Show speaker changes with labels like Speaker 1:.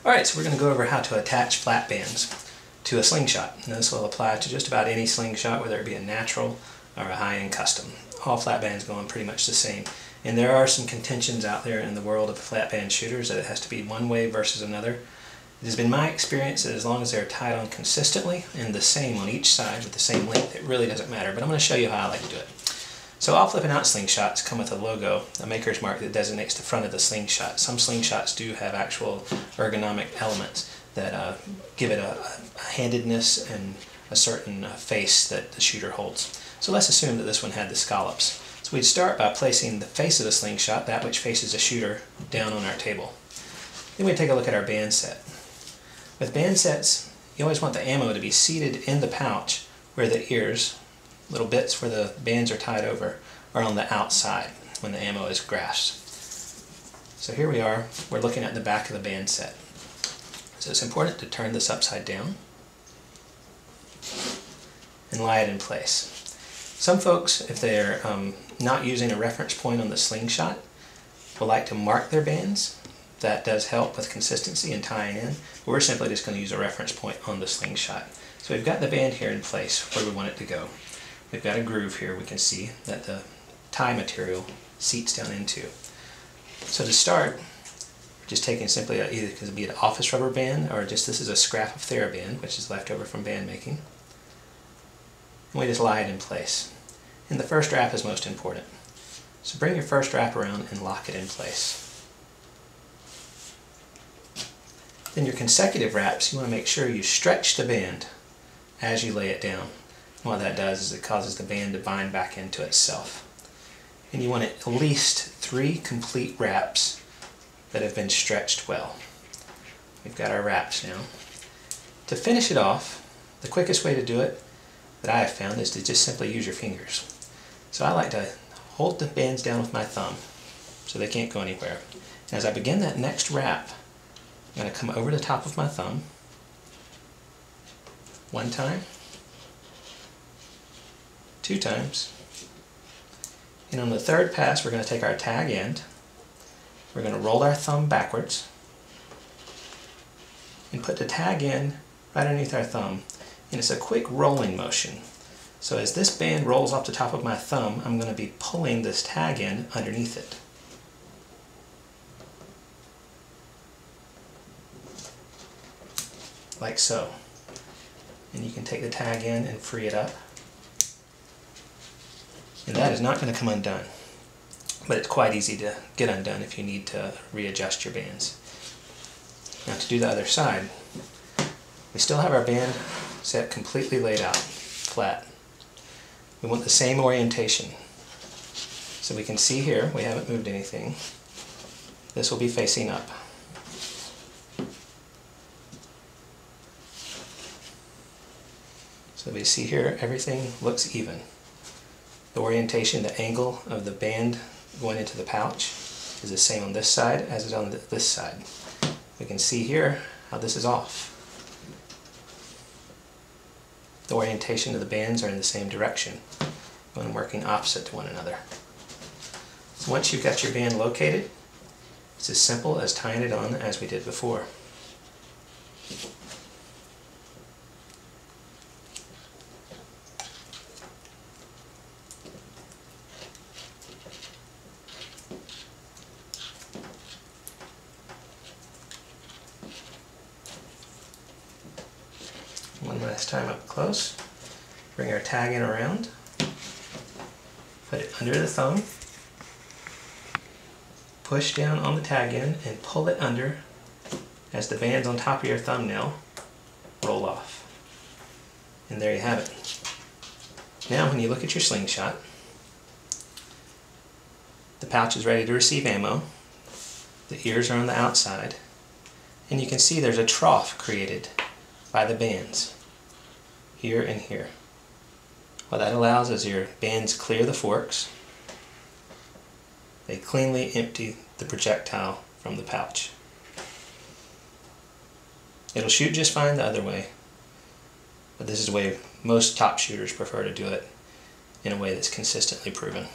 Speaker 1: Alright, so we're going to go over how to attach flat bands to a slingshot. And this will apply to just about any slingshot, whether it be a natural or a high-end custom. All flat bands go on pretty much the same. And there are some contentions out there in the world of flat band shooters that it has to be one way versus another. It has been my experience that as long as they're tied on consistently and the same on each side with the same length, it really doesn't matter. But I'm going to show you how I like to do it. So all Flippinout Slingshots come with a logo, a maker's mark that designates the front of the slingshot. Some slingshots do have actual ergonomic elements that give it a handedness and a certain face that the shooter holds. So let's assume that this one had the scallops. So we'd start by placing the face of the slingshot, that which faces the shooter, down on our table. Then we'd take a look at our band set. With band sets, you always want the ammo to be seated in the pouch where the ears, little bits where the bands are tied over, are on the outside when the ammo is grasped. So here we are, we're looking at the back of the band set. So it's important to turn this upside down and lie it in place. Some folks, if they're not using a reference point on the slingshot, will like to mark their bands. That does help with consistency and tying in. But we're simply just going to use a reference point on the slingshot. So we've got the band here in place where we want it to go. We've got a groove here we can see that the tie material seats down into. So to start, we're just taking simply either it could be an office rubber band or just this is a scrap of TheraBand, which is left over from band making. And we just lie it in place. And the first wrap is most important. So bring your first wrap around and lock it in place. Then your consecutive wraps, you want to make sure you stretch the band as you lay it down. And what that does is it causes the band to bind back into itself. And you want at least 3 complete wraps that have been stretched well. We've got our wraps now. To finish it off, the quickest way to do it that I have found is to just simply use your fingers. So I like to hold the bands down with my thumb so they can't go anywhere. And as I begin that next wrap, I'm going to come over the top of my thumb, 1 time, 2 times, and on the 3rd pass we're going to take our tag end, we're going to roll our thumb backwards, and put the tag end right underneath our thumb, and it's a quick rolling motion. So as this band rolls off the top of my thumb, I'm going to be pulling this tag end underneath it. Like so. And you can take the tag in and free it up. And that is not going to come undone. But it's quite easy to get undone if you need to readjust your bands. Now to do the other side, we still have our band set completely laid out, flat. We want the same orientation. So we can see here, we haven't moved anything. This will be facing up. So we see here, everything looks even. The orientation, the angle of the band going into the pouch is the same on this side as it is on this side. We can see here how this is off. The orientation of the bands are in the same direction, when working opposite to one another. So once you've got your band located, it's as simple as tying it on as we did before. One last time up close. Bring our tag in around. Put it under the thumb. Push down on the tag end and pull it under as the bands on top of your thumbnail roll off. And there you have it. Now when you look at your slingshot, the pouch is ready to receive ammo. The ears are on the outside. And you can see there's a trough created by the bands, here and here. What that allows is your bands clear the forks. They cleanly empty the projectile from the pouch. It'll shoot just fine the other way, but this is the way most top shooters prefer to do it in a way that's consistently proven.